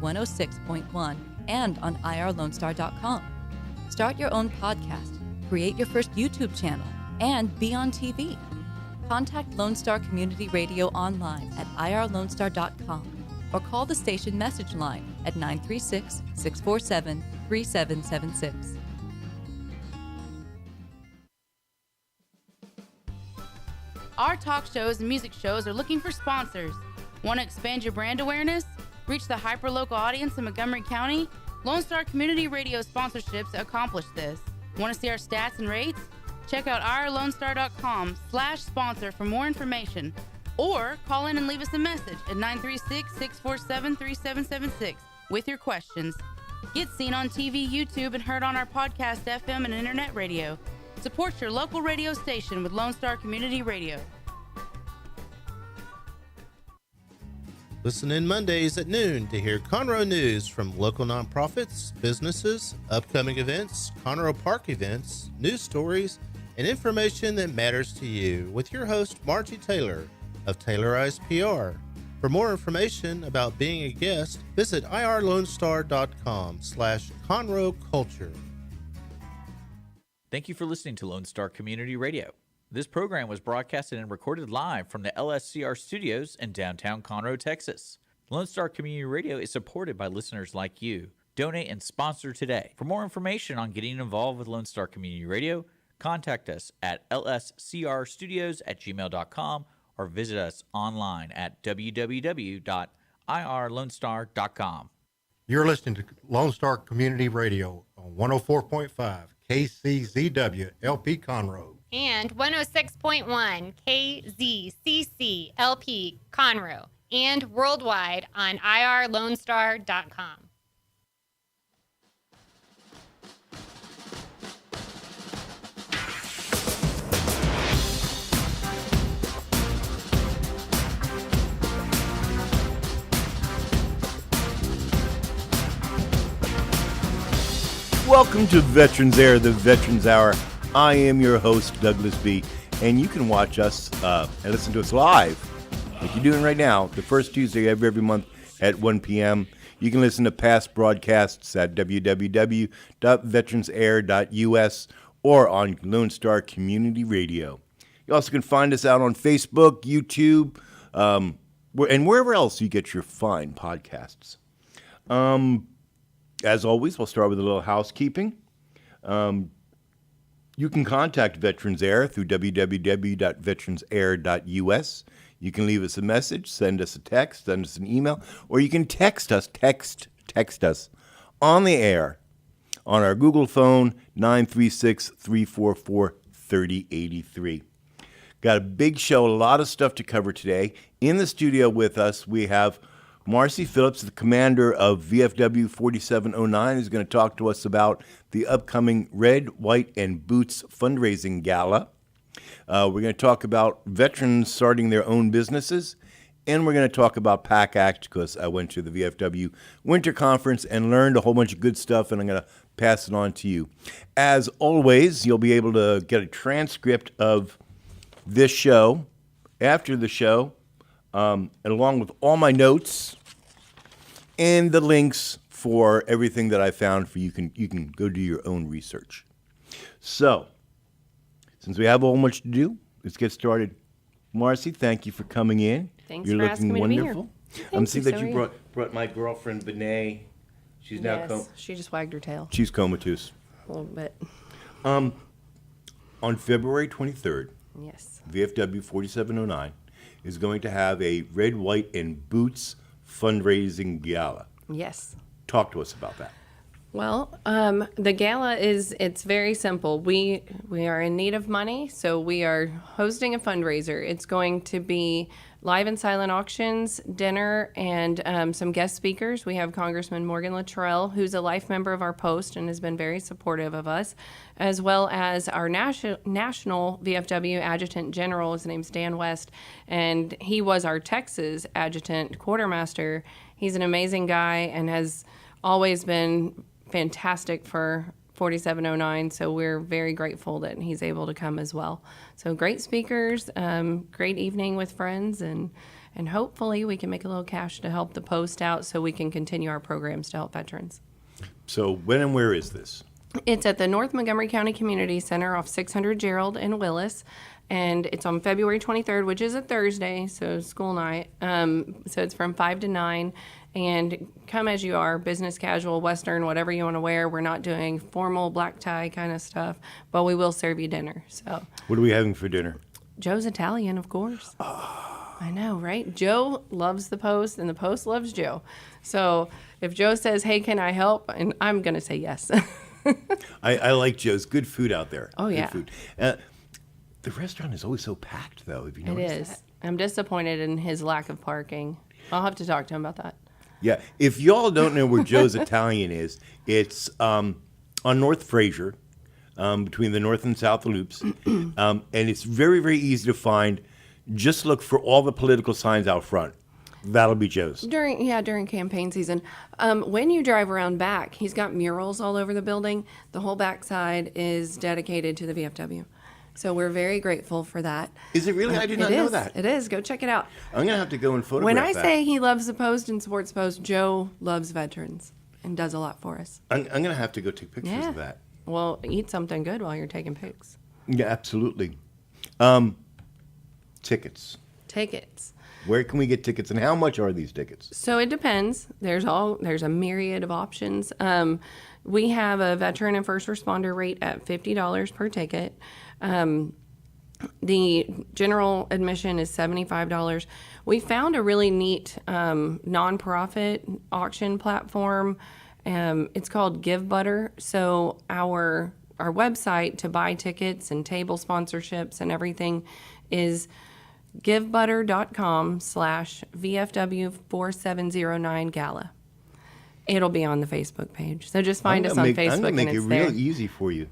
106.1 and on irlonestar.com. Start your own podcast, create your first YouTube channel, and be on TV. Contact Lone Star Community Radio online at irlonestar.com or call the station message line at 936-647-3776. Our talk shows and music shows are looking for sponsors. Want to expand your brand awareness? Reach the hyper-local audience in Montgomery County? Lone Star Community Radio sponsorships accomplish this. Want to see our stats and rates? Check out irlonestar.com/sponsor for more information. Or call in and leave us a message at 936-647-3776 with your questions. Get seen on TV, YouTube, and heard on our podcast, FM, and internet radio. Support your local radio station with Lone Star Community Radio. Listen in Mondays at noon to hear Conroe news from local nonprofits, businesses, upcoming events, Conroe Park events, news stories, and information that matters to you with your host, Margie Taylor of Taylorized PR. For more information about being a guest, visit irlonestar.com/Conroe Culture. Thank you for listening to Lone Star Community Radio. This program was broadcasted and recorded live from the LSCR studios in downtown Conroe, Texas. Lone Star Community Radio is supported by listeners like you. Donate and sponsor today. For more information on getting involved with Lone Star Community Radio, contact us at lscrstudios@gmail.com or visit us online at www.irlonestar.com. You're listening to Lone Star Community Radio on 104.5 KCZW LP Conroe. And 106.1 KZCC LP Conroe. And worldwide on irlonestar.com. Welcome to Veterans Air, the Veterans Hour. I am your host, Douglas B. And you can watch us and listen to us live, like you're doing right now, the first Tuesday of every month at 1 p.m. You can listen to past broadcasts at www.veteransair.us or on Lone Star Community Radio. You also can find us out on Facebook, YouTube, and wherever else you get your fine podcasts. As always, we'll start with a little housekeeping. You can contact Veterans Air through www.veteransair.us. You can leave us a message, send us a text, send us an email, or you can text us on the air on our Google phone, 936-344-3083. Got a big show, a lot of stuff to cover today. In the studio with us, we have Marcy Phillips, the commander of VFW 4709, is going to talk to us about the upcoming Red, White, and Boots fundraising gala. We're going to talk about veterans starting their own businesses, and we're going to talk about PAC Act because I went to the VFW Winter Conference and learned a whole bunch of good stuff, and I'm going to pass it on to you. As always, you'll be able to get a transcript of this show after the show, and along with all my notes and the links for everything that I found for you. You can go do your own research. So, since we have a whole much to do, let's get started. Marcy, thank you for coming in. Thanks You're for asking me to be here. wonderful. Thank I'm seeing you, that so you are you. brought my girlfriend Benet. She's now She just wagged her tail she's comatose. a little bit. On February 23rd, Yes. VFW 4709 is going to have a Red, White, and Boots fundraising gala. Yes. Talk to us about that. Well, the gala it's very simple. We are in need of money, so we are hosting a fundraiser. It's going to be live and silent auctions, dinner, and some guest speakers. We have Congressman Morgan Luttrell, who's a life member of our post and has been very supportive of us, as well as our national VFW Adjutant General. His name's Dan West, and he was our Texas Adjutant Quartermaster. He's an amazing guy and has always been fantastic for 4709, so we're very grateful that he's able to come as well. So great speakers, great evening with friends, and and hopefully we can make a little cash to help the post out so we can continue our programs to help veterans. So when and where is this? It's at the North Montgomery County Community Center off 600 Gerald in Willis, and it's on February 23rd, which is a Thursday, so school night. So it's from 5 to 9, and come as you are, business casual, Western, whatever you want to wear. We're not doing formal black tie kind of stuff, but we will serve you dinner. So What are we having for dinner? Joe's Italian, of course. I know, right? Joe loves the Post, and the Post loves Joe. So if Joe says, hey, can I help? And I'm going to say yes. I like Joe's. Good food out there. Oh, yeah. Good food. The restaurant is always so packed, though. Have you It noticed is. I'm disappointed in his lack of parking. I'll have to talk to him about that. Yeah. If y'all don't know where Joe's Italian is, it's on North Fraser, between the North and South Loops. And it's very, very easy to find. Just look for all the political signs out front. That'll be Joe's. During campaign season. When you drive around back, he's got murals all over the building. The whole backside is dedicated to the VFW. So we're very grateful for that. Is it really? I did not know that. It is. Go check it out. I'm going to have to go and photograph When I that. say he loves the Post and supports Post, Joe loves veterans and does a lot for us. I'm going to have to go take pictures of that. Well, eat something good while you're taking pics. Yeah, absolutely. Tickets. Tickets. Where can we get tickets, and how much are these tickets? So it depends. There's a myriad of options. We have a veteran and first responder rate at $50 per ticket. The general admission is $75. We found a really neat nonprofit auction platform. It's called Give Butter. So our website to buy tickets and table sponsorships and everything is givebutter.com/VFW4709 Gala. It'll be on the Facebook page. So just find us on Facebook, I'm going to make it there. real easy for you.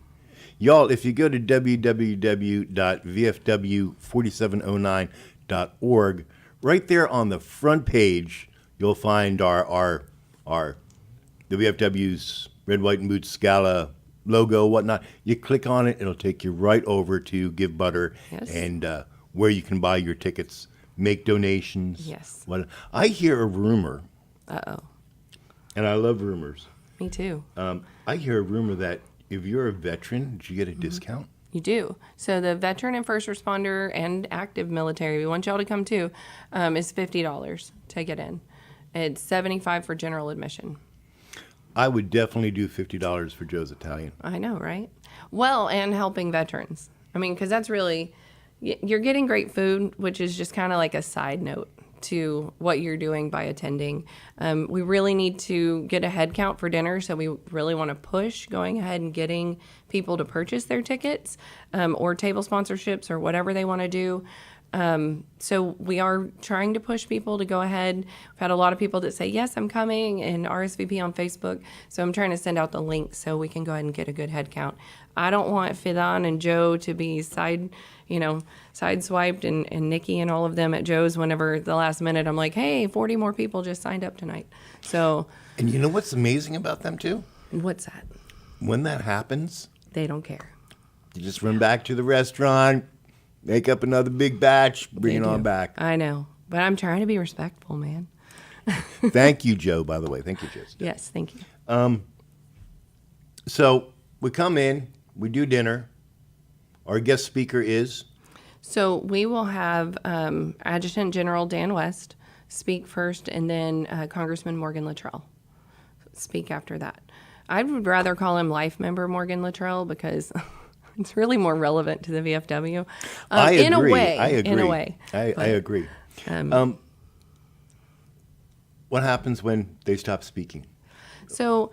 Y'all, if you go to www.vfw4709.org, right there on the front page, you'll find the VFW's Red, White, and Boots Gala logo, whatnot. You click on it, it'll take you right over to Give Butter. Yes. And where you can buy your tickets, make donations. Yes. I hear a rumor, Uh-oh. and I love rumors. Me too. I hear a rumor that if you're a veteran, do you get a discount? You do. So the veteran and first responder and active military, we want y'all to come too, is $50 to get in. It's $75 for general admission. I would definitely do $50 for Joe's Italian. I know, right? Well, and helping veterans. I mean, because that's really, you're getting great food, which is just kind of like a side note to what you're doing by attending. We really need to get a head count for dinner, so we really want to push going ahead and getting people to purchase their tickets or table sponsorships or whatever they want to do. So we are trying to push people to go ahead. We've had a lot of people that say, yes, I'm coming, and RSVP on Facebook. So I'm trying to send out the link so we can go ahead and get a good head count. I don't want Fidan and Joe to be sideswiped and Nikki and all of them at Joe's whenever the last minute I'm like, hey, 40 more people just signed up tonight. So. And you know what's amazing about them too? What's that? When that happens, They don't care. you just run back to the restaurant, make up another big batch, bring They it on do. back. I know, but I'm trying to be respectful, man. Thank you, Joe, by the way. Thank you, Joe. Yes, thank you. So we come in, we do dinner. Our guest speaker is? So we will have Adjutant General Dan West speak first, and then Congressman Morgan Luttrell speak after that. I would rather call him Life Member Morgan Luttrell because it's really more relevant to the VFW. I agree. In a way. I agree. In a way. I agree. What happens when they stop speaking? So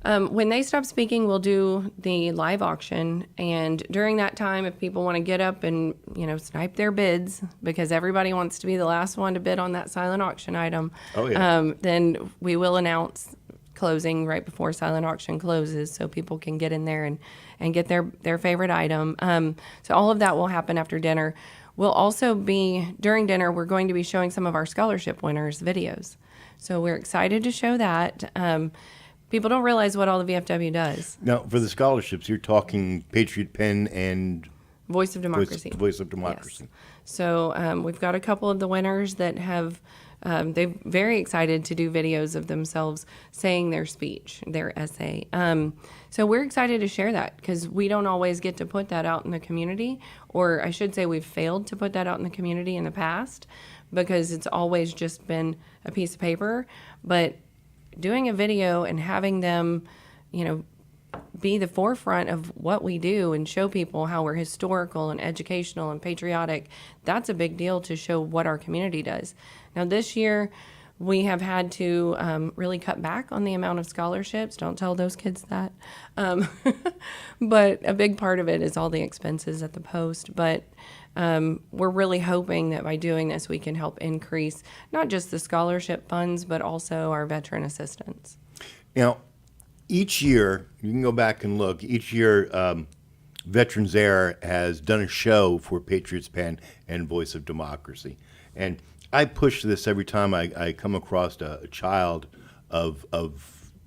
when they stop speaking, we'll do the live auction. And during that time, if people want to get up and, snipe their bids, because everybody wants to be the last one to bid on that silent auction item, then we will announce closing right before silent auction closes so people can get in there and get their favorite item. So all of that will happen after dinner. We'll also be, during dinner, we're going to be showing some of our scholarship winners' videos. So we're excited to show that. People don't realize what all the VFW does. Now, for the scholarships, you're talking Patriot Pen and Voice of Democracy. Voice of Democracy. Yes. So we've got a couple of the winners that have, they're very excited to do videos of themselves saying their speech, their essay. So we're excited to share that because we don't always get to put that out in the community, or I should say we've failed to put that out in the community in the past because it's always just been a piece of paper. But doing a video and having them, be the forefront of what we do and show people how we're historical and educational and patriotic, that's a big deal to show what our community does. Now, this year, we have had to really cut back on the amount of scholarships. Don't tell those kids that. But a big part of it is all the expenses at the post. But we're really hoping that by doing this, we can help increase not just the scholarship funds, but also our veteran assistance. Now, each year, you can go back and look, each year Veterans Air has done a show for Patriots Pen and Voice of Democracy. And I push this every time I come across a child of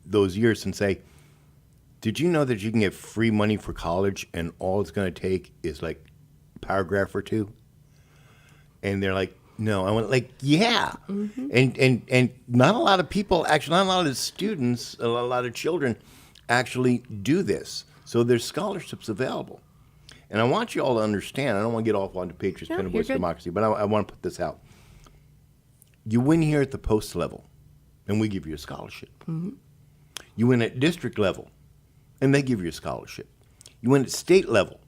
those years and say, did you know that you can get free money for college and all it's going to take is like a paragraph or two? And they're like, no. I went like, yeah. Mm-hmm. And not a lot of people, actually, not a lot of students, a lot of children actually do this. So there's scholarships available. And I want you all to understand, I don't want to get off onto Patriots Pen and Voice of Democracy, but I want to put this out. You win here at the post level, and we give you a scholarship. Mm-hmm. You win at district level, and they give you a scholarship. You win at state level,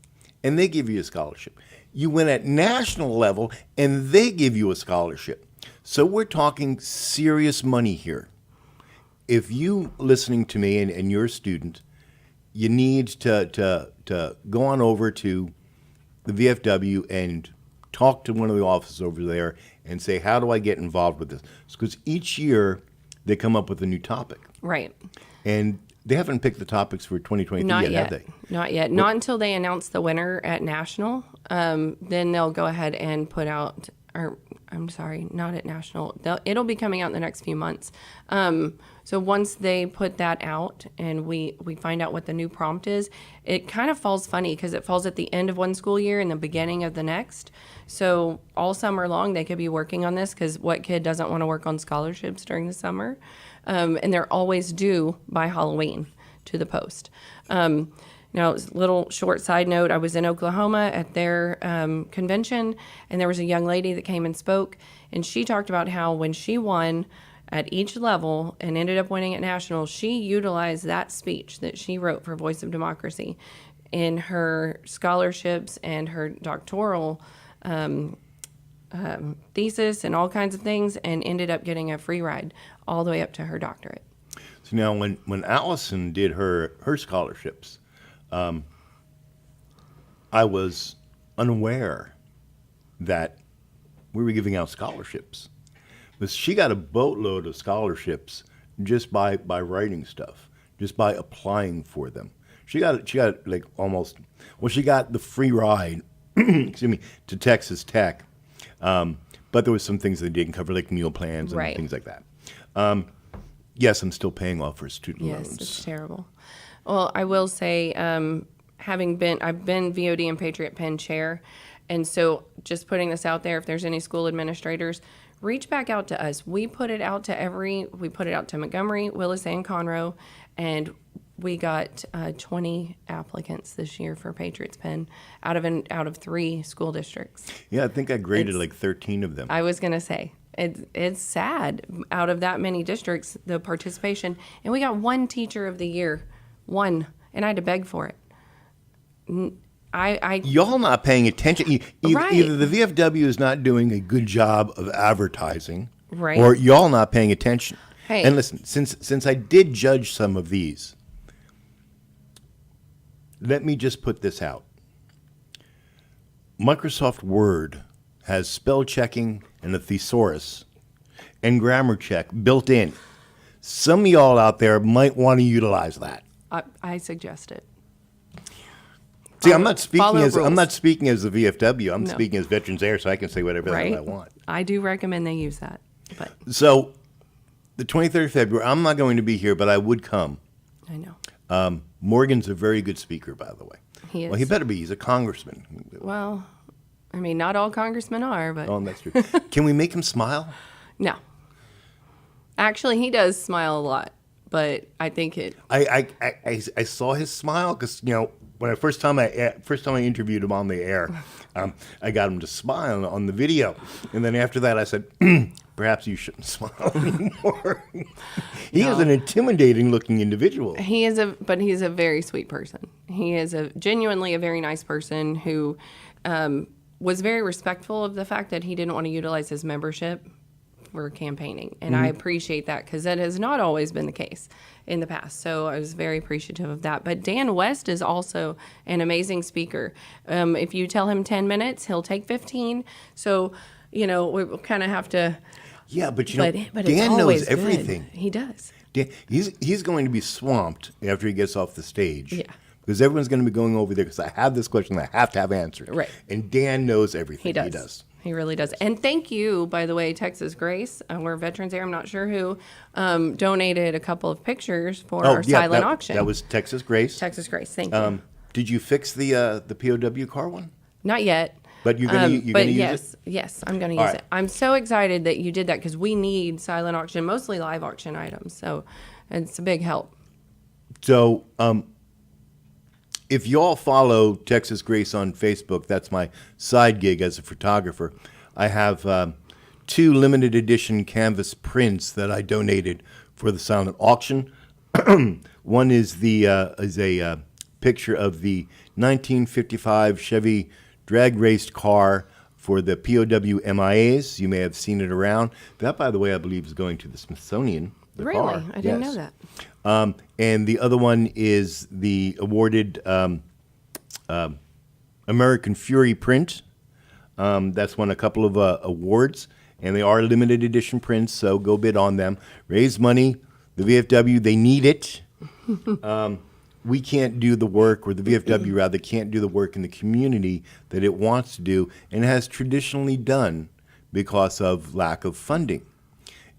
and they give you a scholarship. You win at national level, and they give you a scholarship. So we're talking serious money here. If you listening to me and you're a student, you need to go on over to the VFW and talk to one of the officers over there and say, how do I get involved with this? Because each year they come up with a new topic. Right. And they haven't picked the topics for 2023 Not yet, have they? Not yet. Not until they announce the winner at National. Then they'll go ahead and put out, or I'm sorry, not at National. It'll be coming out in the next few months. So once they put that out and we find out what the new prompt is, it kind of falls funny because it falls at the end of one school year and the beginning of the next. So all summer long, they could be working on this because what kid doesn't want to work on scholarships during the summer? And they're always due by Halloween to the post. Now, a little short side note, I was in Oklahoma at their convention, and there was a young lady that came and spoke, and she talked about how when she won at each level and ended up winning at National, she utilized that speech that she wrote for Voice of Democracy in her scholarships and her doctoral thesis and all kinds of things, and ended up getting a free ride all the way up to her doctorate. So now when Allison did her scholarships, I was unaware that we were giving out scholarships. But she got a boatload of scholarships just by writing stuff, just by applying for them. She got like almost, well, she got the free ride, excuse me, to Texas Tech. But there was some things they didn't cover, like meal plans and things like that. Yes, I'm still paying off for student loans. Yes, it's terrible. Well, I will say, I've been VOD and Patriot Pen chair, and so just putting this out there, if there's any school administrators, reach back out to us. We put it out to Montgomery, Willis, and Conroe, and we got 20 applicants this year for Patriots Pen out of 3 school districts. Yeah, I think I graded like 13 of them. I was gonna say it's sad out of that many districts the participation, and we got 1 teacher of the year, 1, and I had to beg for it. Y'all not paying attention. Right. Either the VFW is not doing a good job of advertising, right, or y'all not paying attention. Hey. And listen, since I did judge some of these, let me just put this out. Microsoft Word has spell checking and a thesaurus and grammar check built in. Some of y'all out there might want to utilize that. I suggest it. See, I'm not speaking as the VFW. I'm No. speaking as Veterans Air, so I can say whatever the hell I want. I do recommend they use that. But So, the 23rd of February, I'm not going to be here, but I would come. I know. Morgan's a very good speaker, by the way. He is. Well, he better be. He's a congressman. Well, I mean, not all congressmen are, but Oh, that's true. Can we make him smile? no. Actually, he does smile a lot, but I think it. I saw his smile because when I first time I interviewed him on the air, I got him to smile on the video, and then after that I said, perhaps you shouldn't smile anymore. He is an intimidating looking individual. But he's a very sweet person. He is genuinely a very nice person who was very respectful of the fact that he didn't want to utilize his membership for campaigning. And I appreciate that because that has not always been the case in the past. So I was very appreciative of that. But Dan West is also an amazing speaker. If you tell him 10 minutes, he'll take 15. So, we kind of have to. Yeah, but but Dan it's always knows everything. Good. He does. Dan, he's going to be swamped after he gets off the stage. Yeah. Because everyone's going to be going over there because I have this question I have to have answered. Right. And Dan knows everything. He does. He really does. And thank you, by the way, Texas Grace. We're veterans here. I'm not sure who donated a couple of pictures for our silent auction. That was Texas Grace. Texas Grace. Thank you. Did you fix the POW car one? Not yet. But you're gonna use it? Yes, I'm going to use right. it. I'm so excited that you did that because we need silent auction, mostly live auction items. So it's a big help. So if y'all follow Texas Grace on Facebook, that's my side gig as a photographer. I have 2 limited edition canvas prints that I donated for the silent auction. One is a picture of the 1955 Chevy drag raced car for the POW MIAs. You may have seen it around. That, by the way, I believe is going to the Smithsonian. Really? Car. I didn't know that. And the other one is the awarded American Fury print. That's won a couple of awards, and they are limited edition prints, so go bid on them. Raise money. The VFW, they need it. We can't do the work, or the VFW rather can't do the work in the community that it wants to do and has traditionally done because of lack of funding.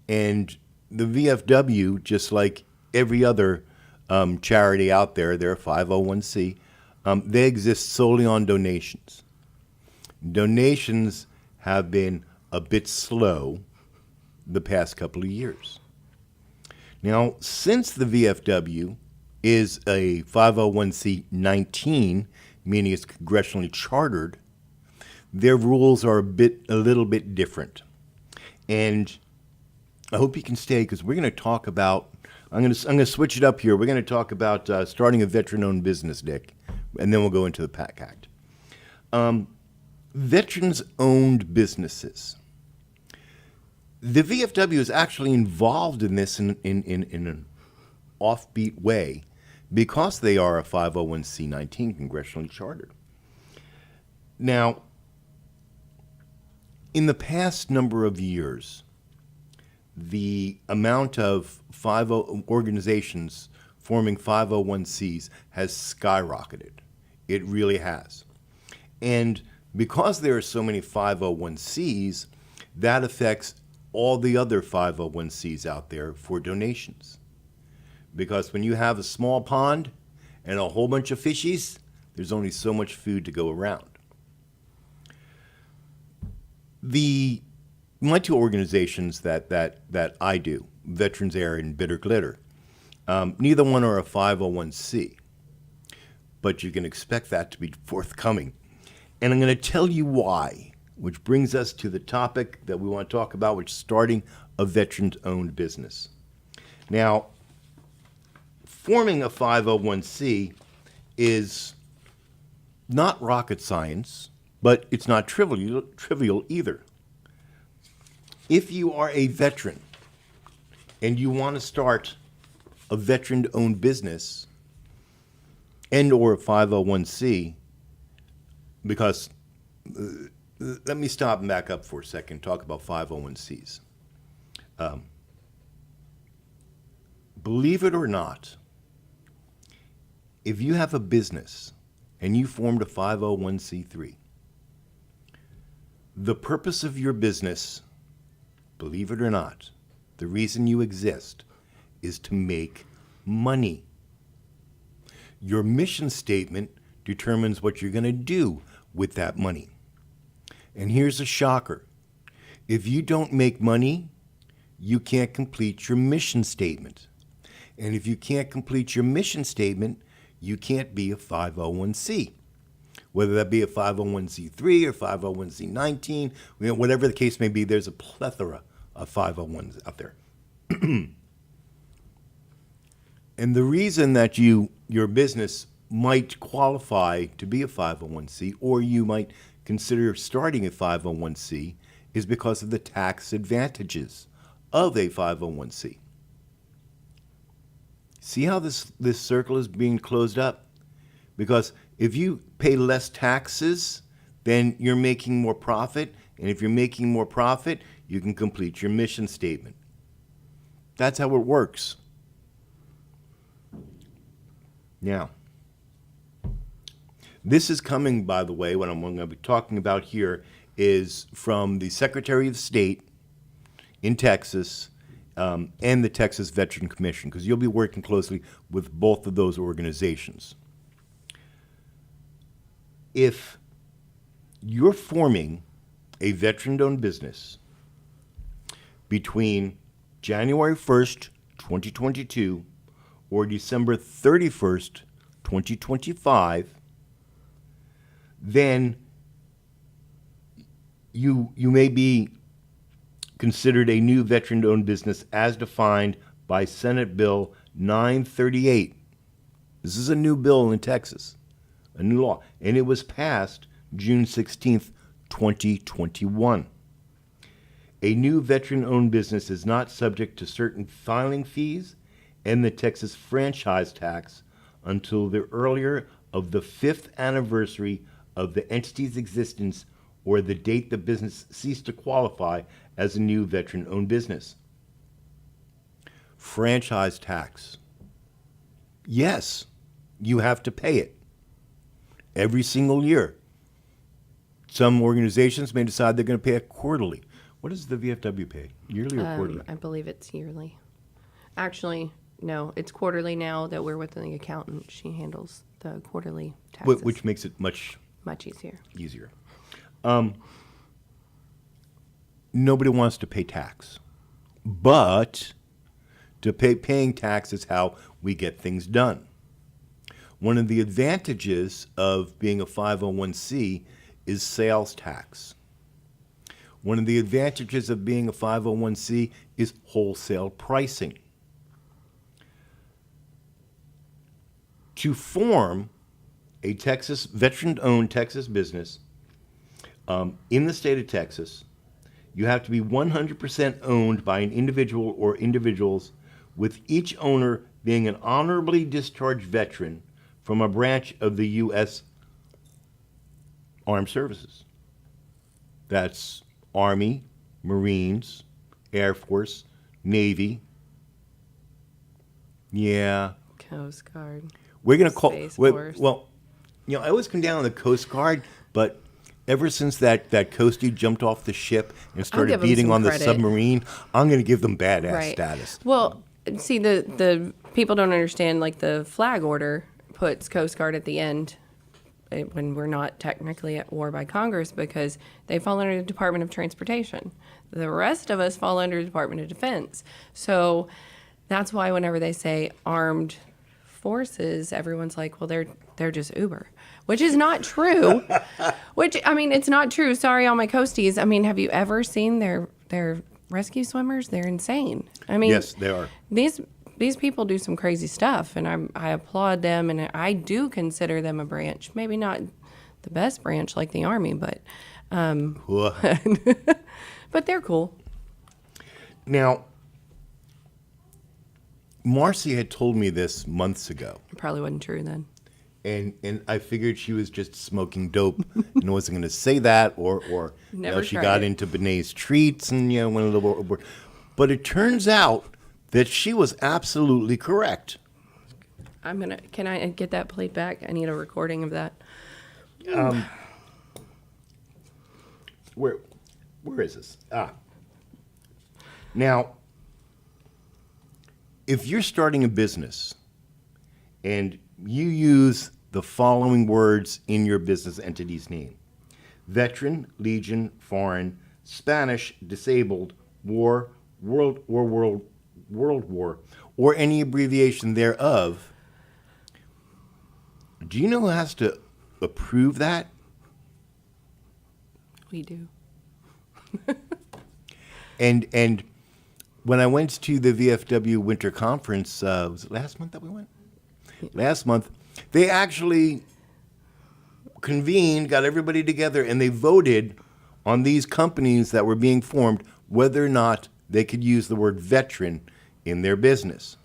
And the VFW, just like every other charity out there, they're a 501c, they exist solely on donations. Donations have been a bit slow the past couple of years. Now, since the VFW is a 501c19, meaning it's congressionally chartered, their rules are a little bit different. And I hope you can stay because we're going to talk about, I'm going to switch it up here. We're going to talk about starting a veteran-owned business, Dick, and then we'll go into the PAC Act. Veterans-owned businesses. The VFW is actually involved in this in an offbeat way because they are a 501c19 congressionally chartered. Now, in the past number of years, the amount of organizations forming 501cs has skyrocketed. It really has. And because there are so many 501cs, that affects all the other 501cs out there for donations. Because when you have a small pond and a whole bunch of fishies, there's only so much food to go around. My 2 organizations that I do, Veterans Air and Bitter Glitter, neither one are a 501c, but you can expect that to be forthcoming. And I'm going to tell you why, which brings us to the topic that we want to talk about, which is starting a veterans-owned business. Now, forming a 501c is not rocket science, but it's not trivial either. If you are a veteran and you want to start a veteran-owned business and or a 501c, because let me stop and back up for a second, talk about 501cs. Believe it or not, if you have a business and you formed a 501c3, the purpose of your business, believe it or not, the reason you exist is to make money. Your mission statement determines what you're going to do with that money. And here's a shocker. If you don't make money, you can't complete your mission statement. And if you can't complete your mission statement, you can't be a 501c. Whether that be a 501c3 or 501c19, whatever the case may be, there's a plethora of 501s out there. And the reason that your business might qualify to be a 501c, or you might consider starting a 501c, is because of the tax advantages of a 501c. See how this circle is being closed up? Because if you pay less taxes, then you're making more profit. And if you're making more profit, you can complete your mission statement. That's how it works. Now, this is coming, by the way, what I'm going to be talking about here is from the Secretary of State in Texas and the Texas Veteran Commission, because you'll be working closely with both of those organizations. If you're forming a veteran-owned business between January 1st, 2022 or December 31st, 2025, then you may be considered a new veteran-owned business as defined by Senate Bill 938. This is a new bill in Texas, a new law, and it was passed June 16th, 2021. A new veteran-owned business is not subject to certain filing fees and the Texas franchise tax until the earlier of the 5th anniversary of the entity's existence or the date the business ceased to qualify as a new veteran-owned business. Franchise tax. Yes, you have to pay it every single year. Some organizations may decide they're going to pay it quarterly. What does the VFW pay? Yearly or quarterly? I believe it's yearly. Actually, no, it's quarterly now that we're with the accountant. She handles the quarterly taxes. Which makes it much easier. Nobody wants to pay tax, but paying tax is how we get things done. One of the advantages of being a 501c is sales tax. One of the advantages of being a 501c is wholesale pricing. To form a Texas veteran-owned Texas business in the state of Texas, you have to be 100% owned by an individual or individuals, with each owner being an honorably discharged veteran from a branch of the U.S. Armed Services. That's Army, Marines, Air Force, Navy. Yeah. Coast Guard. We're going to call... Space Force. Well, I always come down on the Coast Guard, but ever since that coastie jumped off the ship and started beating on the submarine, I'm going to give them badass status. Well, see, the people don't understand, like, the flag order puts Coast Guard at the end when we're not technically at war by Congress, because they fall under the Department of Transportation. The rest of us fall under the Department of Defense. So that's why whenever they say armed forces, everyone's like, well, they're just Uber, which is not true. It's not true. Sorry, all my coasties. I mean, have you ever seen their rescue swimmers? They're insane. Yes, they are. These people do some crazy stuff, and I applaud them, and I do consider them a branch. Maybe not the best branch like the Army, but but they're cool. Now, Marcy had told me this months ago. It probably wasn't true then. And I figured she was just smoking dope and wasn't going to say that, or she got into Bené's treats and went a little. But it turns out that she was absolutely correct. Can I get that played back? I need a recording of that. Where is this? Now, if you're starting a business and you use the the following words in your business entity's name: veteran, legion, foreign, Spanish, disabled, war, world war, or any abbreviation thereof. Do you know who has to approve that? We do. And when I went to the VFW Winter Conference, was it last month that we went? Last month, they actually convened, got everybody together, and they voted on these companies that were being formed whether or not they could use the word veteran in their business.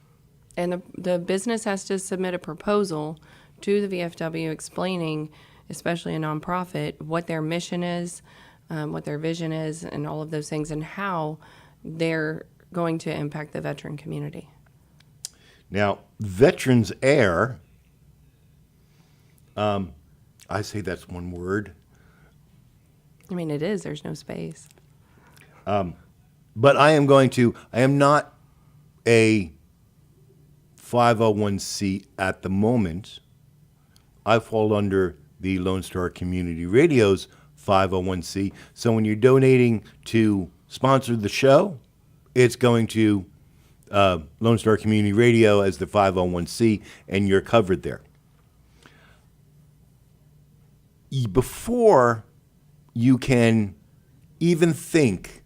And the business has to submit a proposal to the VFW explaining, especially a nonprofit, what their mission is, what their vision is, and all of those things, and how they're going to impact the veteran community. Now, Veterans Air, I say that's one word. I mean, it is. There's no space. But I am not a 501c at the moment. I fall under the Lone Star Community Radio's 501c. So when you're donating to sponsor the show, it's going to Lone Star Community Radio as the 501c, and you're covered there. Before you can even think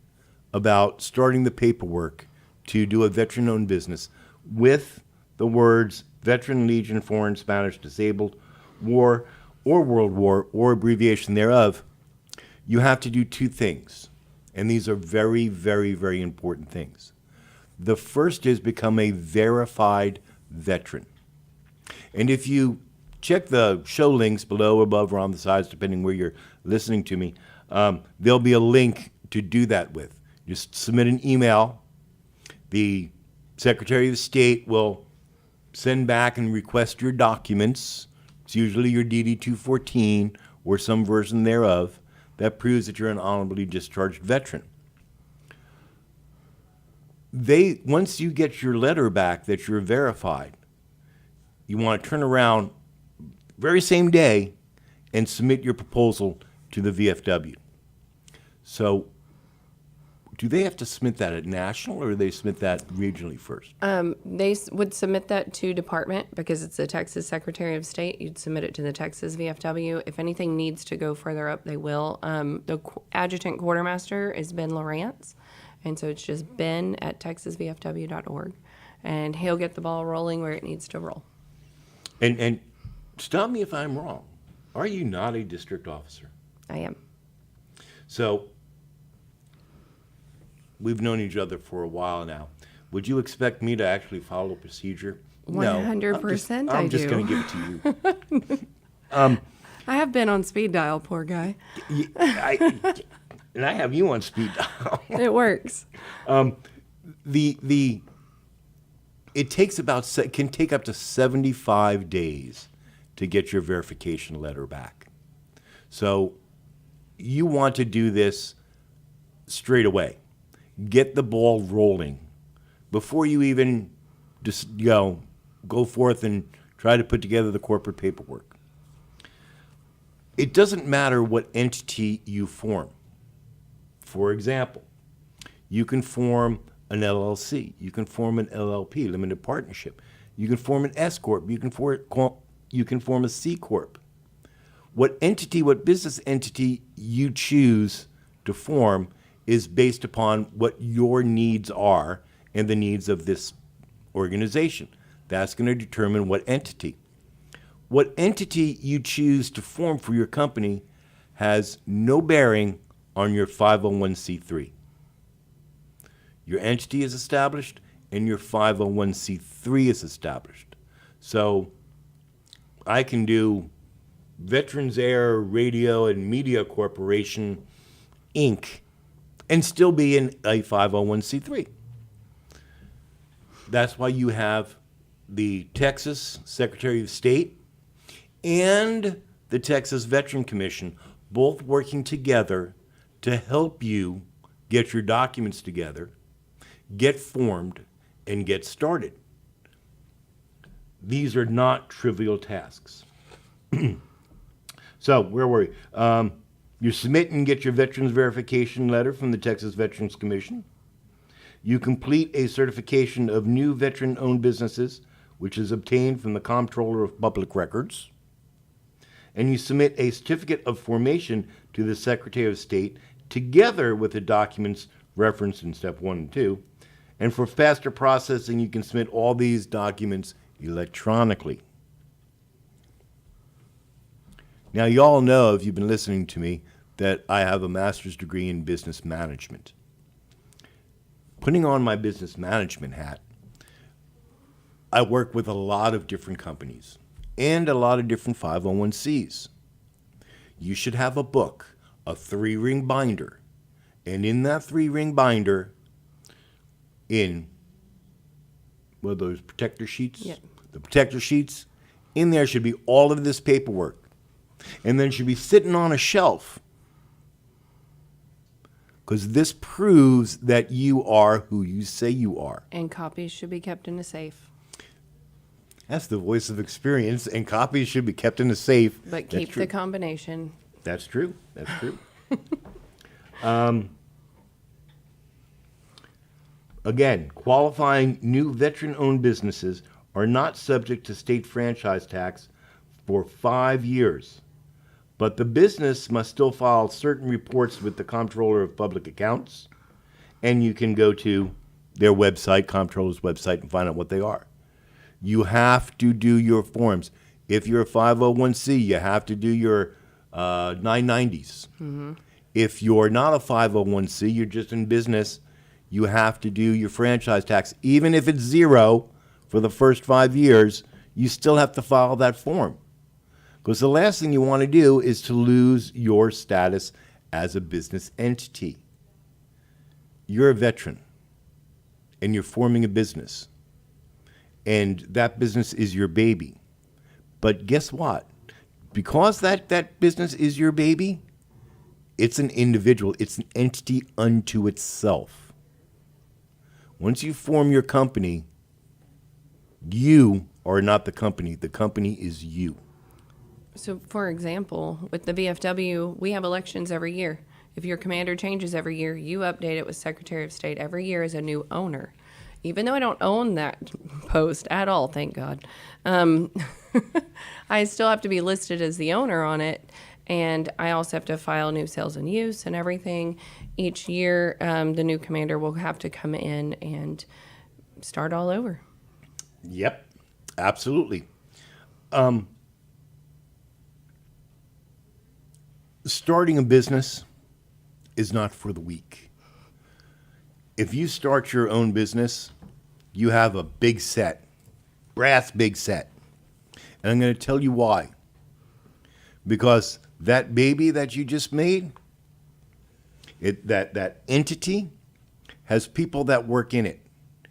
about starting the paperwork to do a veteran-owned business with the words veteran, legion, foreign, Spanish, disabled, war, or world war, or abbreviation thereof, you have to do two things. And these are very, very, very important things. The first is become a verified veteran. And if you check the show links below, above, or on the sides, depending where you're listening to me, there'll be a link to do that with. Just submit an email. The Secretary of State will send back and request your documents. It's usually your DD-214 or some version thereof that proves that you're an honorably discharged veteran. Once you get your letter back that you're verified, you want to turn around very same day and submit your proposal to the VFW. So do they have to submit that at national, or do they submit that regionally first? They would submit that to department because it's the Texas Secretary of State. You'd submit it to the Texas VFW. If anything needs to go further up, they will. The adjutant quartermaster is Ben Lawrence, and so it's just Ben at texasvfw.org, and he'll get the ball rolling where it needs to roll. And stop me if I'm wrong. Are you not a district officer? I am. So we've known each other for a while now. Would you expect me to actually follow procedure? 100% I'm just do. going to give it to you. I have been on speed dial, poor guy. And I have you on speed dial. It works. It can take up to 75 days to get your verification letter back. So you want to do this straight away. Get the ball rolling before you even just go forth and try to put together the corporate paperwork. It doesn't matter what entity you form. For example, you can form an LLC, you can form an LLP, limited partnership, you can form an S corp, you can form a C corp. What business entity you choose to form is based upon what your needs are and the needs of this organization. That's going to determine what entity. What entity you choose to form for your company has no bearing on your 501c3. Your entity is established and your 501c3 is established. So I can do Veterans Air Radio and Media Corporation, Inc., and still be in a 501c3. That's why you have the Texas Secretary of State and the Texas Veteran Commission both working together to help you get your documents together, get formed, and get started. These are not trivial tasks. So where were we? You submit and get your veterans verification letter from the Texas Veterans Commission. You complete a certification of new veteran-owned businesses, which is obtained from the Comptroller of Public Records. And you submit a certificate of formation to the Secretary of State together with the documents referenced in step 1 and 2. And for faster processing, you can submit all these documents electronically. Now, you all know, if you've been listening to me, that I have a master's degree in business management. Putting on my business management hat, I work with a lot of different companies and a lot of different 501c. You should have a book, a 3-ring binder. And in that 3-ring binder, in what are those protector sheets? Yep. The protector sheets, in there should be all of this paperwork. And then it should be sitting on a shelf. Because this proves that you are who you say you are. And copies should be kept in a safe. That's the voice of experience, and copies should be kept in a safe. But keep the combination. That's true. That's true. Again, qualifying new veteran-owned businesses are not subject to state franchise tax for 5 years. But the business must still file certain reports with the Comptroller of Public Accounts, and you can go to their website, Comptroller's website, and find out what they are. You have to do your forms. If you're a 501c, you have to do your 990s. Mm-hmm. If you're not a 501c, you're just in business, you have to do your franchise tax. Even if it's 0 for the first 5 years, you still have to file that form. Because the last thing you want to do is to lose your status as a business entity. You're a veteran, and you're forming a business, and that business is your baby. But guess what? Because that business is your baby, it's an individual. It's an entity unto itself. Once you form your company, you are not the company. The company is you. So, for example, with the VFW, we have elections every year. If your commander changes every year, you update it with Secretary of State every year as a new owner. Even though I don't own that post at all, thank God, I still have to be listed as the owner on it. And I also have to file new sales and use and everything. Each year, the new commander will have to come in and start all over. Yep, absolutely. Starting a business is not for the weak. If you start your own business, you have a big set, brass big set. And I'm going to tell you why. Because that baby that you just made, that entity has people that work in it.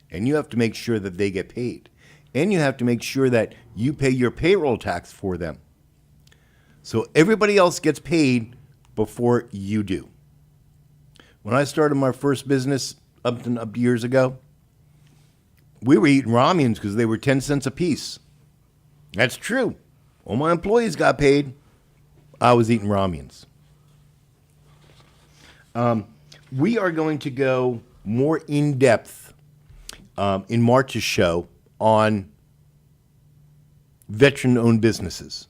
And you have to make sure that they get paid. And you have to make sure that you pay your payroll tax for them. So everybody else gets paid before you do. When I started my first business up years ago, we were eating ramyuns because they were 10 cents a piece. That's true. All my employees got paid. I was eating ramyuns. We are going to go more in depth in March's show on veteran-owned businesses.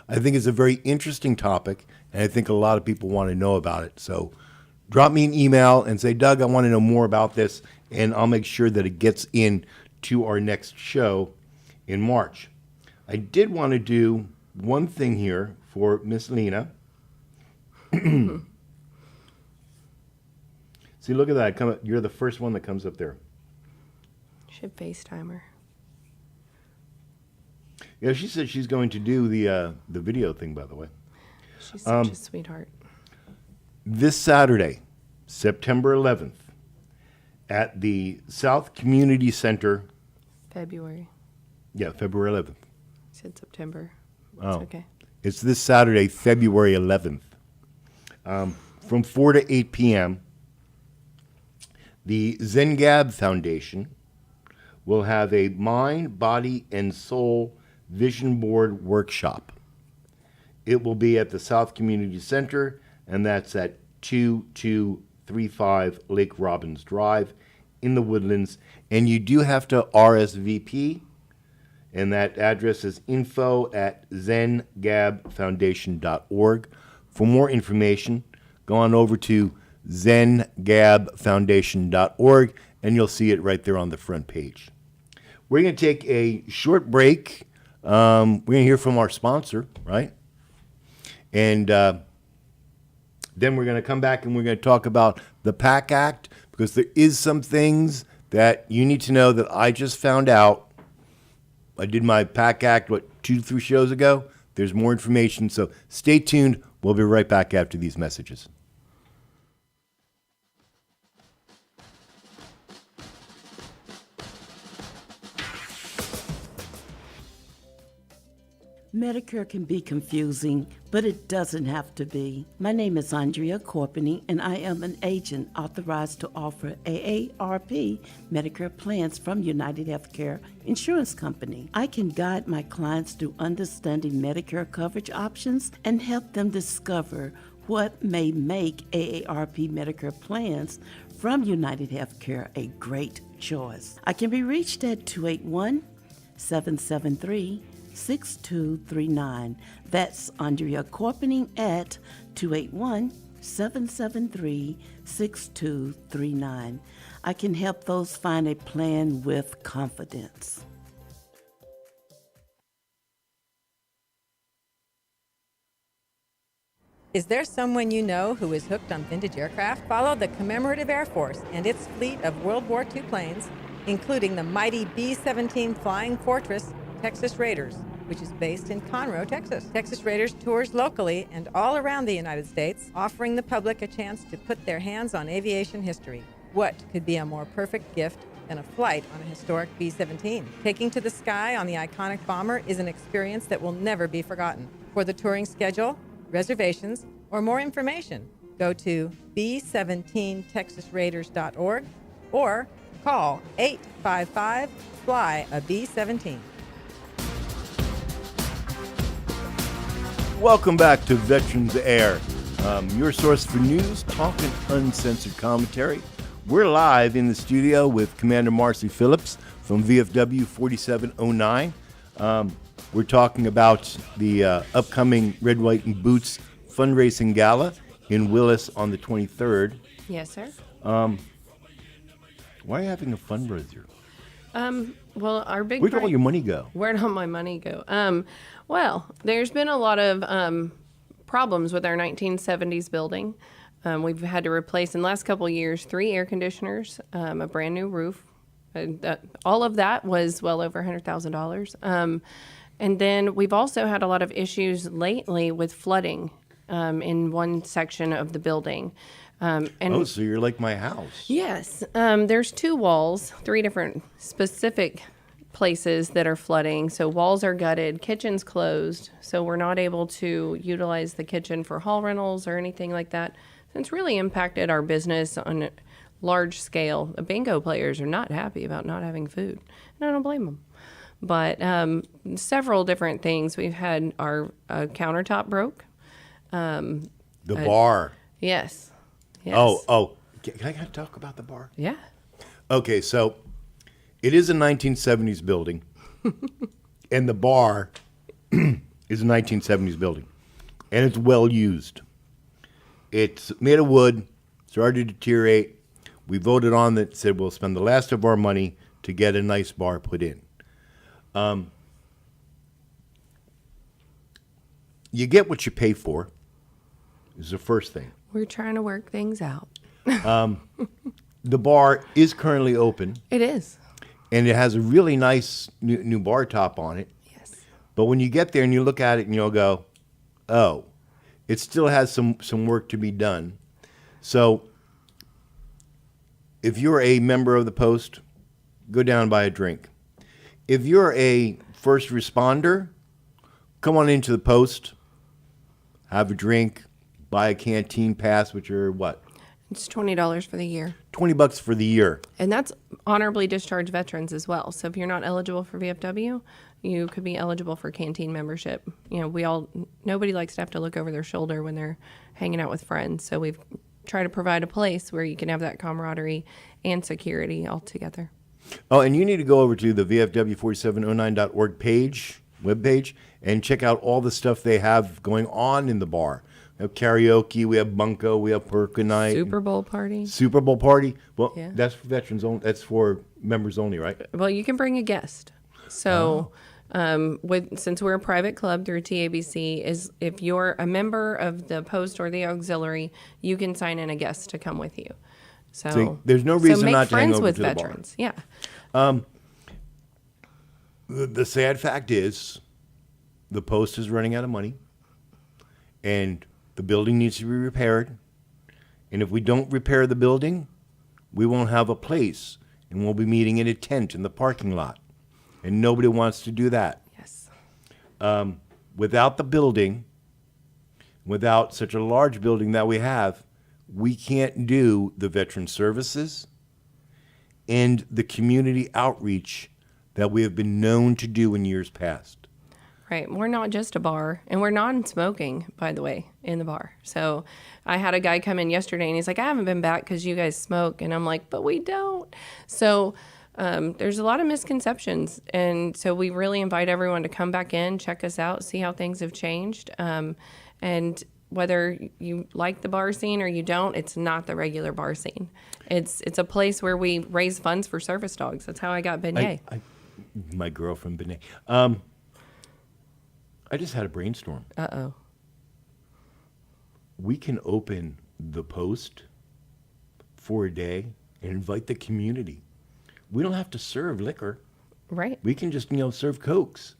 I think it's a very interesting topic, and I think a lot of people want to know about it. So drop me an email and say, Doug, I want to know more about this, and I'll make sure that it gets in to our next show in March. I did want to do one thing here for Miss Lena. See, look at that. You're the first one that comes up there. Should FaceTime her. Yeah, she said she's going to do the video thing, by the way. She's such a sweetheart. This Saturday, September 11th, at the South Community Center. February. Yeah, February 11th. I said September. It's Oh, okay. It's this Saturday, February 11th, from 4 to 8 p.m. The Zengab Foundation will have a Mind, Body, and Soul Vision Board workshop. It will be at the South Community Center, and that's at 2235 Lake Robbins Drive in the Woodlands. And you do have to RSVP, and that address is info@zengabfoundation.org. For more information, go on over to zengabfoundation.org, and you'll see it right there on the front page. We're going to take a short break. We're going to hear from our sponsor, right? And then we're going to come back and we're going to talk about the PAC Act, because there is some things that you need to know that I just found out. I did my PAC Act, 2-3 shows ago? There's more information, so stay tuned. We'll be right back after these messages. Medicare can be confusing, but it doesn't have to be. My name is Andrea Corpening, and I am an agent authorized to offer AARP Medicare plans from United Healthcare Insurance Company. I can guide my clients through understanding Medicare coverage options and help them discover what may make AARP Medicare plans from United Healthcare a great choice. I can be reached at 281-773-6239. That's Andrea Corpening at 281-773-6239. I can help those find a plan with confidence. Is there someone you know who is hooked on vintage aircraft? Follow the Commemorative Air Force and its fleet of World War II planes, including the mighty B-17 Flying Fortress Texas Raiders, which is based in Conroe, Texas. Texas Raiders tours locally and all around the United States, offering the public a chance to put their hands on aviation history. What could be a more perfect gift than a flight on a historic B-17? Taking to the sky on the iconic bomber is an experience that will never be forgotten. For the touring schedule, reservations, or more information, go to b17texasraiders.org or call 855-FLY-A-B-17. Welcome back to Veterans Air, your source for news, talk, and uncensored commentary. We're live in the studio with Commander Marcy Phillips from VFW 4709. We're talking about the upcoming Red, White, and Boots fundraising gala in Willis on the 23rd. Yes, sir. Why are you having a fundraiser? Well, our big... Where'd all your money go? Where'd all my money go? Well, there's been a lot of problems with our 1970s building. We've had to replace, in the last couple of years, 3 air conditioners, a brand new roof. All of that was well over $100,000. And then we've also had a lot of issues lately with flooding in one section of the building. So you're like my house. Yes. There's 2 walls, 3 different specific places that are flooding. So walls are gutted, kitchen's closed, so we're not able to utilize the kitchen for hall rentals or anything like that. So it's really impacted our business on a large scale. The bingo players are not happy about not having food, and I don't blame them. But several different things. We've had our countertop broke. The bar. Yes. Oh. Can I talk about the bar? Yeah. Okay, so it is a 1970s building, and the bar is a 1970s building, and it's well used. It's made of wood, started to deteriorate. We voted on that, said we'll spend the last of our money to get a nice bar put in. You get what you pay for, is the first thing. We're trying to work things out. The bar is currently open. It is. And it has a really nice new bar top on it. Yes. But when you get there and you look at it and you'll go, oh, it still has some work to be done. So if you're a member of the Post, go down and buy a drink. If you're a first responder, come on into the Post, have a drink, buy a canteen pass, which are what? It's $20 for the year. $20 for the year. And that's honorably discharged veterans as well. So if you're not eligible for VFW, you could be eligible for canteen membership. Nobody likes to have to look over their shoulder when they're hanging out with friends. So we've tried to provide a place where you can have that camaraderie and security all together. Oh, and you need to go over to the VFW4709.org webpage, and check out all the stuff they have going on in the bar. We have karaoke, we have bunco, we have perka night. Super Bowl party. Super Bowl party. Well, Yeah. that's for veterans only. That's for members only, right? Well, you can bring a guest. So, since we're a private club through TABC, is if you're a member of the post or the auxiliary, you can sign in a guest to come with you. So there's no reason make not to hang friends over with to the bar. veterans. Yeah. The sad fact is, the post is running out of money, and the building needs to be repaired. And if we don't repair the building, we won't have a place, and we'll be meeting in a tent in the parking lot. And nobody wants to do that. Yes. Without the building, without such a large building that we have, we can't do the veteran services and the community outreach that we have been known to do in years past. Right. We're not just a bar, and we're non-smoking, by the way, in the bar. So I had a guy come in yesterday, and he's like, I haven't been back because you guys smoke. And I'm like, but we don't. So there's a lot of misconceptions. And so we really invite everyone to come back in, check us out, see how things have changed. And whether you like the bar scene or you don't, it's not the regular bar scene. It's a place where we raise funds for service dogs. That's how I got Beignet. My girlfriend, Benet. I just had a brainstorm. Uh-oh. We can open the post for a day and invite the community. We don't have to serve liquor. Right. We can just, serve Cokes.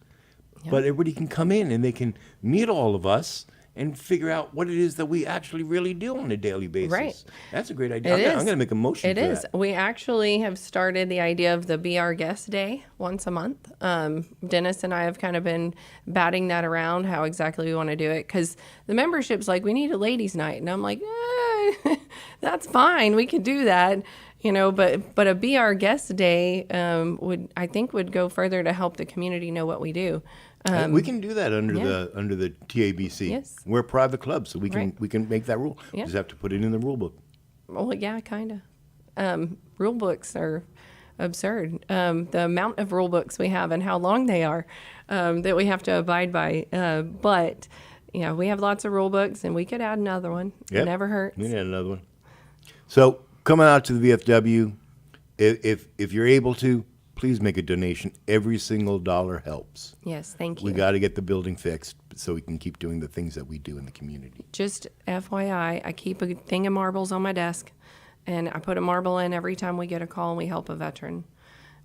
Yep. But everybody can come in and they can meet all of us and figure out what it is that we actually really do on a daily basis. Right. That's a great idea. It I'm is. going to make a motion It for is. that. We actually have started the idea of the Be Our Guest Day once a month. Dennis and I have kind of been batting that around, how exactly we want to do it. Because the membership's like, we need a ladies' night. And I'm like, that's fine. We can do that. But a Be Our Guest Day would go further to help the community know what we do. We can do that under yeah. the TABC. Yes. We're a private club, so we can Right. we can make that rule. Yeah. Just have to put it in the rule book. Well, yeah, kind of. Rule books are absurd. The amount of rule books we have and how long they are that we have to abide by. But we have lots of rule books, and we could add another one. Yep. It never hurts. We need another one. So coming out to the VFW, if you're able to, please make a donation. Every single dollar helps. Yes, thank you. We got to get the building fixed so we can keep doing the things that we do in the community. Just FYI, I keep a thing of marbles on my desk, and I put a marble in every time we get a call and we help a veteran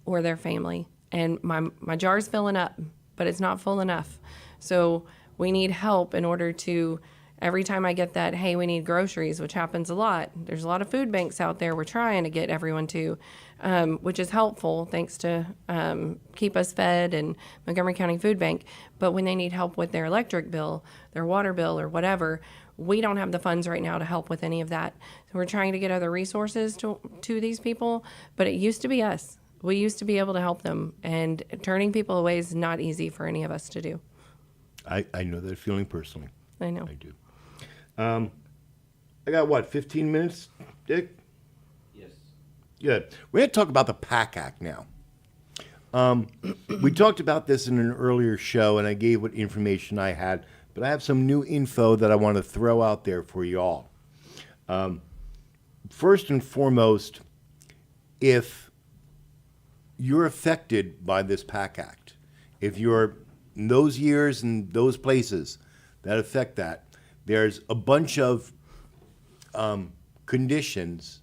or their family. And my jar's filling up, but it's not full enough. So we need help in order to, every time I get that, hey, we need groceries, which happens a lot. There's a lot of food banks out there we're trying to get everyone to, which is helpful thanks to Keep Us Fed and Montgomery County Food Bank. But when they need help with their electric bill, their water bill, or whatever, we don't have the funds right now to help with any of that. So we're trying to get other resources to these people, but it used to be us. We used to be able to help them, and turning people away is not easy for any of us to do. I know that feeling personally. I know. I do. I got 15 minutes, Dick? Yes. Good. We're going to talk about the PAC Act now. We talked about this in an earlier show, and I gave what information I had, but I have some new info that I want to throw out there for you all. First and foremost, if you're affected by this PAC Act, if you're in those years and those places that affect that, there's a bunch of conditions,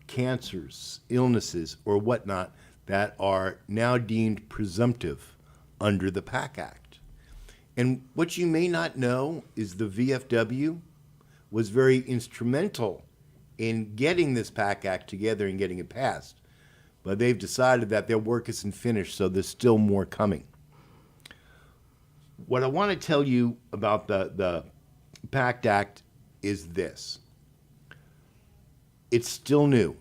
cancers, illnesses, or whatnot, that are now deemed presumptive under the PAC Act. And what you may not know is the VFW was very instrumental in getting this PAC Act together and getting it passed. But they've decided that their work isn't finished, so there's still more coming. What I want to tell you about the PACT Act is this. It's still new.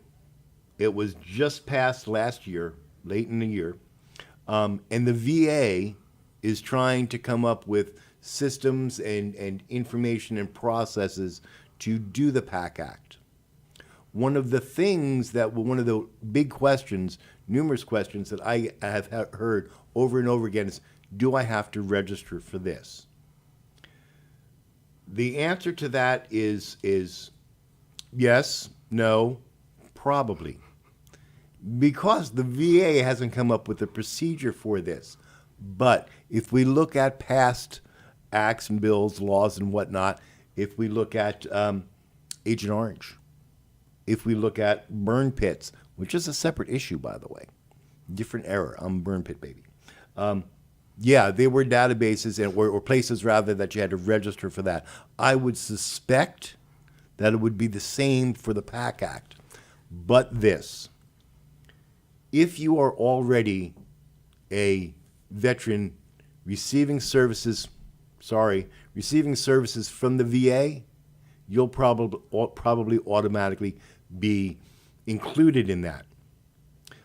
It was just passed last year, late in the year. And the VA is trying to come up with systems and information and processes to do the PAC Act. One of the big questions, numerous questions that I have heard over and over again is, do I have to register for this? The answer to that is yes, no, probably. Because the VA hasn't come up with a procedure for this. But if we look at past acts and bills, laws and whatnot, if we look at Agent Orange, if we look at burn pits, which is a separate issue, by the way, different era, I'm a burn pit baby. Yeah, they were databases or places rather that you had to register for that. I would suspect that it would be the same for the PAC Act. But this, if you are already a veteran receiving services from the VA, you'll probably automatically be included in that.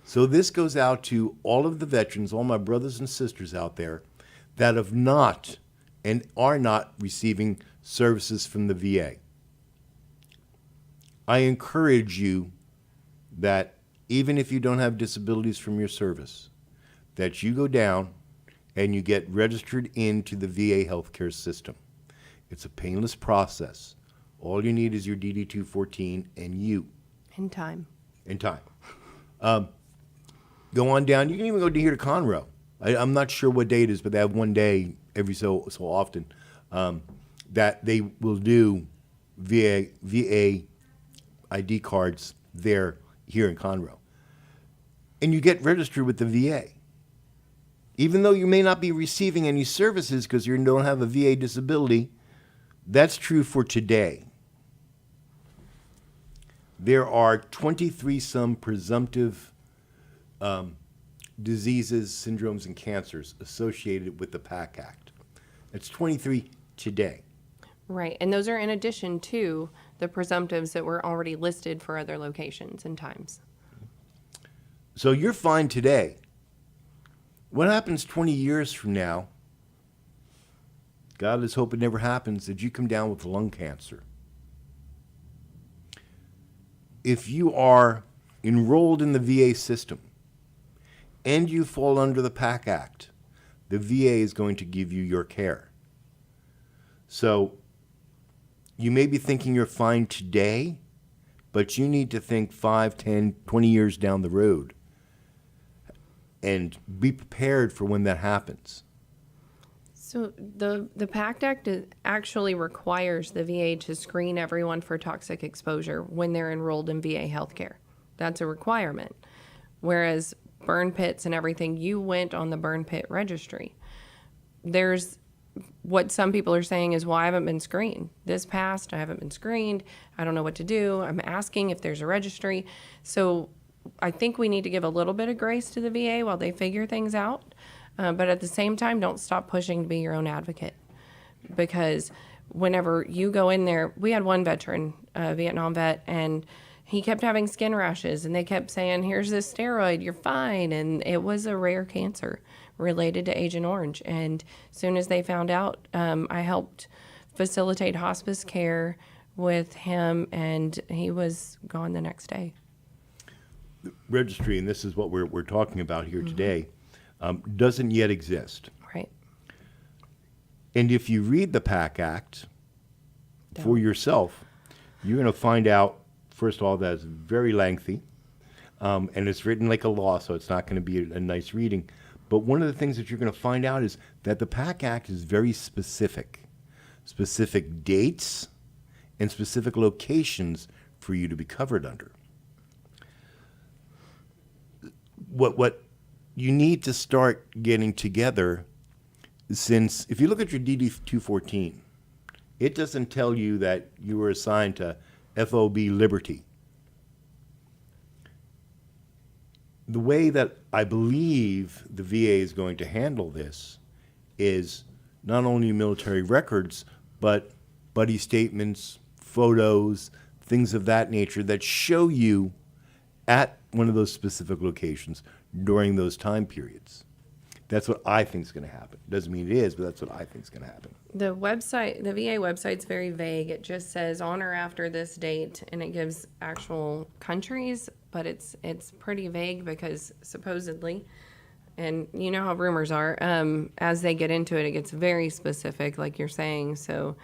So this goes out to all of the veterans, all my brothers and sisters out there that have not and are not receiving services from the VA. I encourage you that even if you don't have disabilities from your service, that you go down and you get registered into the VA healthcare system. It's a painless process. All you need is your DD-214 and you. In time. Go on down. You can even go here to Conroe. I'm not sure what day it is, but they have one day every so often that they will do VA ID cards here in Conroe. And you get registered with the VA. Even though you may not be receiving any services because you don't have a VA disability, that's true for today. There are 23 some presumptive diseases, syndromes, and cancers associated with the PAC Act. That's 23 today. Right, and those are in addition to the presumptives that were already listed for other locations and times. So you're fine today. What happens 20 years from now? God, let's hope it never happens, that you come down with lung cancer. If you are enrolled in the VA system and you fall under the PAC Act, the VA is going to give you your care. So you may be thinking you're fine today, but you need to think 5, 10, 20 years down the road and be prepared for when that happens. So the PACT Act actually requires the VA to screen everyone for toxic exposure when they're enrolled in VA healthcare. That's a requirement. Whereas burn pits and everything, you went on the burn pit registry. There's what some people are saying is, well, I haven't been screened. This passed, I haven't been screened. I don't know what to do. I'm asking if there's a registry. So I think we need to give a little bit of grace to the VA while they figure things out. But at the same time, don't stop pushing to be your own advocate. Because whenever you go in there, we had one veteran, a Vietnam vet, and he kept having skin rashes, and they kept saying, here's this steroid, you're fine. And it was a rare cancer related to Agent Orange. And as soon as they found out, I helped facilitate hospice care with him, and he was gone the next day. The registry, and this is what we're talking about here today, doesn't yet exist. Right. And if you read the PAC Act for yourself, you're going to find out, first of all, that it's very lengthy, and it's written like a law, so it's not going to be a nice reading. But one of the things that you're going to find out is that the PAC Act is very specific dates and specific locations for you to be covered under. What you need to start getting together, since if you look at your DD-214, it doesn't tell you that you were assigned to FOB Liberty. The way that I believe the VA is going to handle this is not only military records, but buddy statements, photos, things of that nature that show you at one of those specific locations during those time periods. That's what I think is going to happen. Doesn't mean it is, but that's what I think is going to happen. The website, the VA website's very vague. It just says on or after this date, and it gives actual countries, but it's pretty vague because supposedly, and you know how rumors are, as they get into it, it gets very specific, like you're saying. So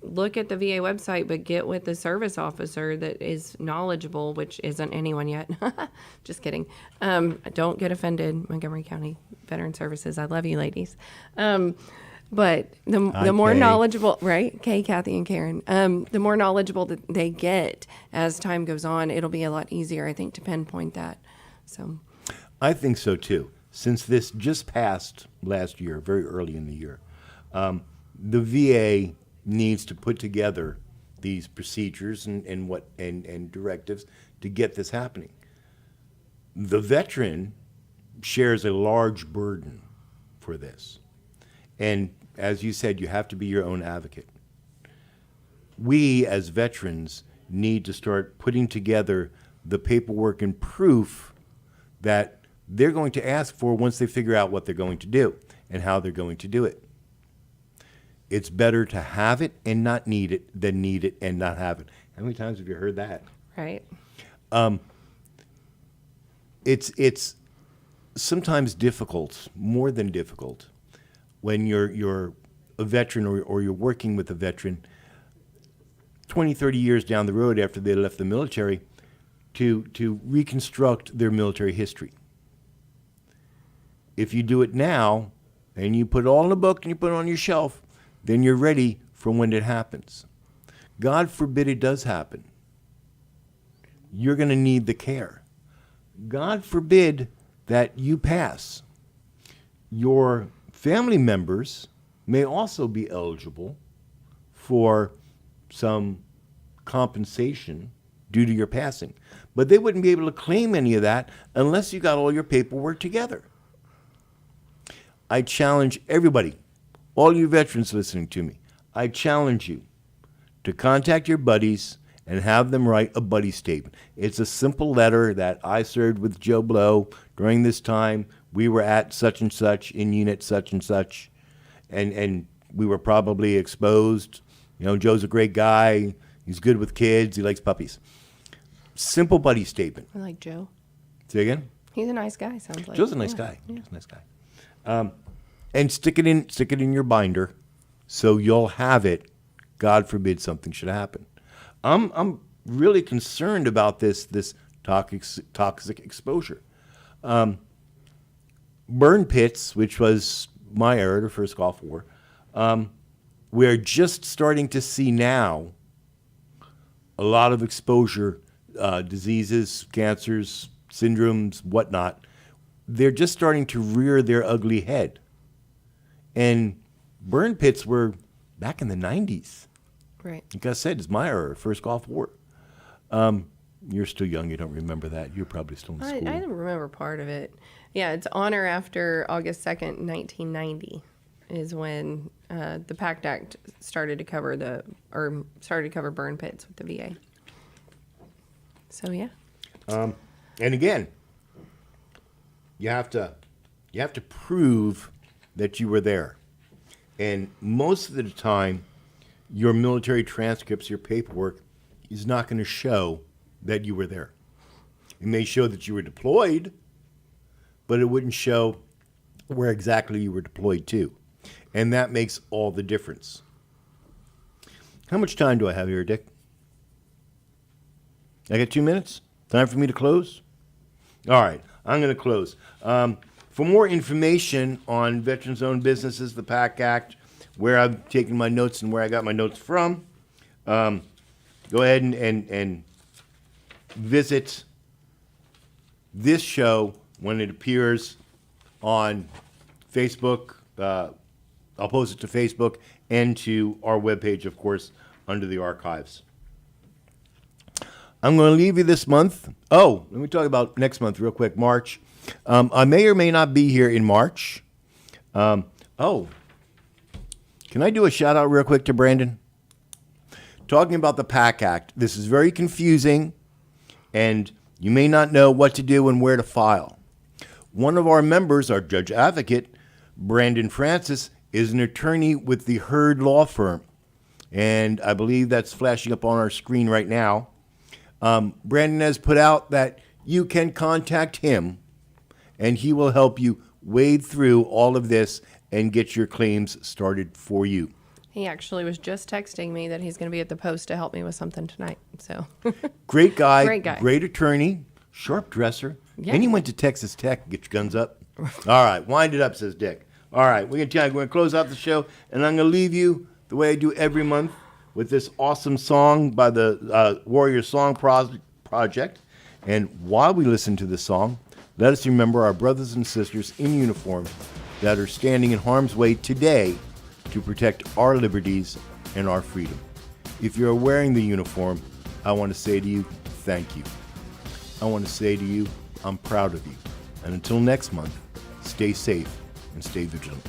look at the VA website, but get with the service officer that is knowledgeable, which isn't anyone yet. Just kidding. Don't get offended, Montgomery County Veteran Services. I love you, ladies. But the more Kay. knowledgeable, right? Kay, Kathy, and Karen. The more knowledgeable that they get as time goes on, it'll be a lot easier, I think, to pinpoint that. So, I think so too. Since this just passed last year, very early in the year, the VA needs to put together these procedures and directives to get this happening. The veteran shares a large burden for this. And as you said, you have to be your own advocate. We as veterans need to start putting together the paperwork and proof that they're going to ask for once they figure out what they're going to do and how they're going to do it. It's better to have it and not need it than need it and not have it. How many times have you heard that? right. It's sometimes difficult, more than difficult, when you're a veteran or you're working with a veteran 20, 30 years down the road after they left the military to reconstruct their military history. If you do it now and you put it all in a book and you put it on your shelf, then you're ready for when it happens. God forbid it does happen. You're going to need the care. God forbid that you pass. Your family members may also be eligible for some compensation due to your passing, but they wouldn't be able to claim any of that unless you got all your paperwork together. I challenge everybody, all you veterans listening to me, I challenge you to contact your buddies and have them write a buddy statement. It's a simple letter that I served with Joe Blow during this time. We were at such and such in unit such and such, and we were probably exposed. You know, Joe's a great guy. He's good with kids. He likes puppies. Simple buddy statement. I like Joe. Say again? He's a nice guy, sounds like. Joe's a nice guy. Yeah. He's a nice guy. And stick it in your binder so you'll have it. God forbid something should happen. I'm really concerned about this toxic exposure. Burn pits, which was my era, the first Gulf War, we're just starting to see now a lot of exposure, diseases, cancers, syndromes, whatnot. They're just starting to rear their ugly head. And burn pits were back in the 90s. Right. Like I said, it's my era, first Gulf War. You're still young. You don't remember that. You're probably still in school. I remember part of it. Yeah, it's on or after August 2nd, 1990 is when the PACT Act started to cover burn pits with the VA. So, yeah. And again, you have to prove that you were there. And most of the time, your military transcripts, your paperwork, is not going to show that you were there. It may show that you were deployed, but it wouldn't show where exactly you were deployed to. And that makes all the difference. How much time do I have here, Dick? I got 2 minutes? Time for me to close? All right, I'm going to close. For more information on veterans-owned businesses, the PAC Act, where I'm taking my notes and where I got my notes from, go ahead and visit this show when it appears on Facebook. I'll post it to Facebook and to our webpage, of course, under the archives. I'm going to leave you this month. Oh, let me talk about next month real quick, March. I may or may not be here in March. Can I do a shout out real quick to Brandon? Talking about the PAC Act, this is very confusing, and you may not know what to do and where to file. One of our members, our judge advocate, Brandon Francis is an attorney with the Hurd Law Firm, and I believe that's flashing up on our screen right now. Brandon has put out that you can contact him, and he will help you wade through all of this and get your claims started for you. He actually was just texting me that he's going to be at the post to help me with something tonight. So Great guy, Great guy. great attorney, sharp dresser. Yeah. And he went to Texas Tech. Get your guns up. All right, wind it up, says Dick. All right, we're going to close out the show, and I'm going to leave you the way I do every month with this awesome song by the Warrior Song Project. And while we listen to this song, let us remember our brothers and sisters in uniform that are standing in harm's way today to protect our liberties and our freedom. If you're wearing the uniform, I want to say to you, thank you. I want to say to you, I'm proud of you. And until next month, stay safe and stay vigilant.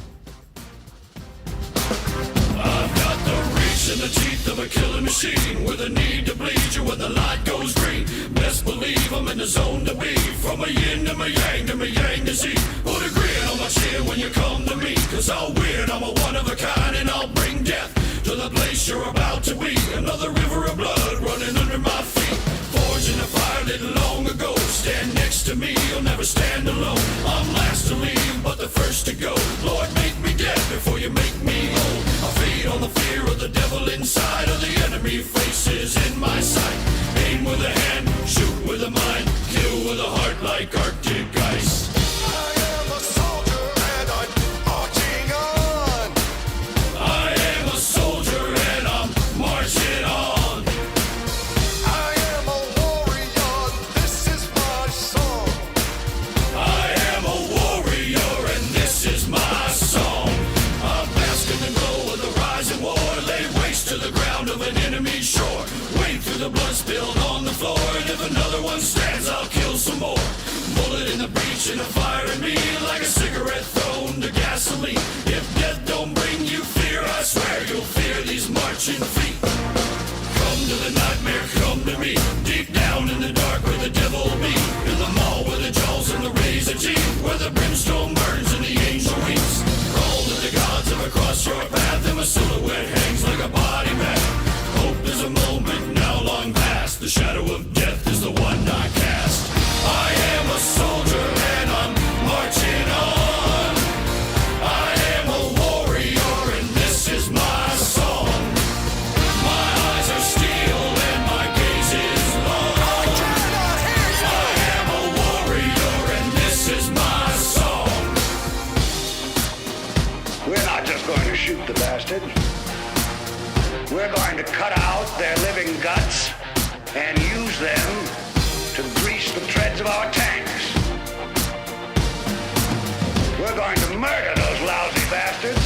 I've got the reach and the teeth of a killing machine, with a need to bleed you when the light goes green. Best believe I'm in the zone to be, from a yin to my yang to my yang to Z. Put a grin on my chin when you come to me, 'cause I'll win, I'm a one of a kind, and I'll bring death to the place you're about to be. Another river of blood running under my feet, forged in a fire lit long ago. Stand next to me, you'll never stand alone. I'm last to leave, but the first to go. Lord, make me dead before you make me whole. I feed on the fear of the devil inside, of the enemy faces in my sight. Aim with a hand, shoot with a mind, kill with a heart like Arctic ice. I am a soldier and I'm marching on. I am a soldier and I'm marching on. I am a warrior, this is my song. I am a warrior and this is my song. I'm basking in the glow of the rising war, lay waste to the ground of an enemy shore. Wade through the blood spilled on the floor, and if another one stands, I'll kill some more. Bullet in the breach and a fire in me, like a cigarette thrown to gasoline. If death don't bring you fear, I swear you'll fear these marching feet. Come to the nightmare, come to me, deep down in the dark where the devil be. In the mall where the jaws and the razor teeth, where the brimstone burns and the angel weeps. Crawl to the gods of across your path, and my silhouette hangs like a body bag. Hope is a moment now long past, the shadow of death is the one I cast. I am a soldier and I'm marching on. I am a warrior and this is my song. My eyes are steel and my gaze is long. I am a warrior and this is my song. We're not just going to shoot the bastard. We're going to cut out their living guts and use them to grease the treads of our tanks. We're going to murder those lousy bastards